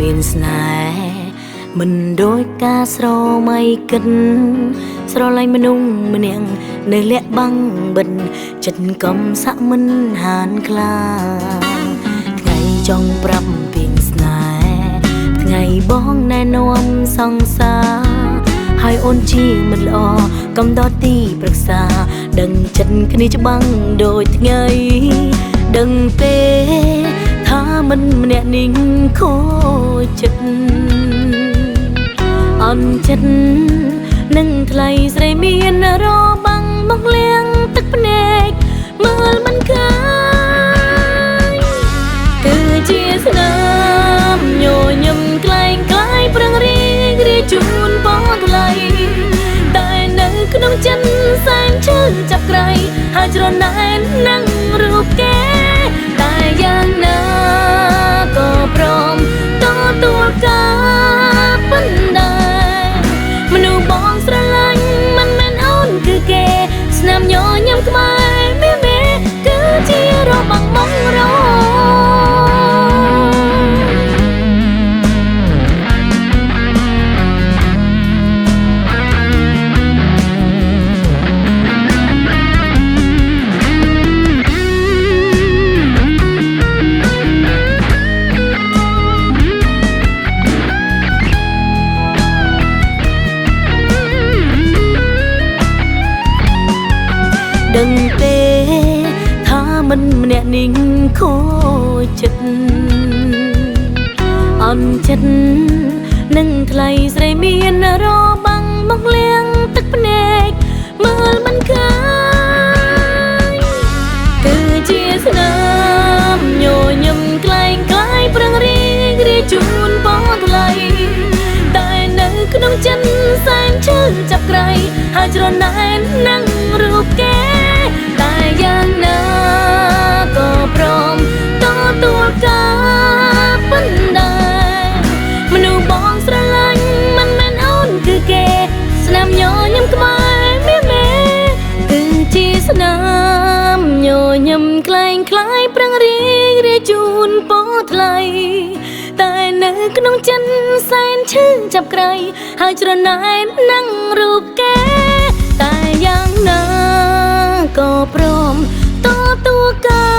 មានស្នេហ៍មិនដូចការស្រមៃកិនស្រឡាញ់មនុស្សម្នាក់នៅលាក់បាំងបិទចិត្តកំសាក់មិនហានខ្លាថ្ងៃចង់ប្រាប់ពីស្នេហ៍ថ្ងៃបងណែនាំសង្សារហើយអូនជាមិនល្អកំដរទីប្រឹក្សាដឹងចិត្តគ្នាច្បាំងដូចថ្ងៃដឹងទេថាមិនម្នាក់នេះខូចចិត្តអន់ចិត្តនឹងថ្លៃស្រីមានរបាំងមកលៀងទឹកភ្នែកមើលមិនឃើញគឺជាស្នាមញញឹមក្លែងក្លាយប្រឹងរីករាយជូនបងថ្លៃតែនៅក្នុងចិត្តសែនឈឺចាប់ក្រៃហើយច្រណែននឹងរូបគេតែយ៉ាងណាក៏ព្រមទទួលការប៉ុន្តែមនុស្សបងស្រឡាញ់មិនមែនអូនគឺគេស្នាមញញឹមខ្មែរមេគឺជារបាំងបងរដឹងទេថាមិនម្នាក់នេះខូចចិត្តអន់ចិត្តនឹងថ្លៃស្រីមានរបាំងមកលៀងទឹកភ្នែកមើលមិនឃើញគឺជាស្នាមញញឹមក្លែងក្លាយប្រឹងរីករាយជូនបងថ្លៃតែនៅក្នុងចិត្តសែនឈឺចាប់ក្រៃហើយច្រណែននឹងរូបគេតែយ៉ាងណាក៏ព្រមទទួលការប៉ុន្តែមនុស្សបងស្រឡាញ់មិនមែនអូនគឺគេស្នាមញញឹមខ្មែរមេគឺជាស្នាមញញឹមក្លែងក្លាយប្រឹងរីករាយជូនបងថ្លៃតែនៅក្នុងចិត្តសែនឈឺចាប់ក្រៃហើយច្រណែននឹងរូបគេតែយ៉ាងណាក៏ព្រមទទួលការ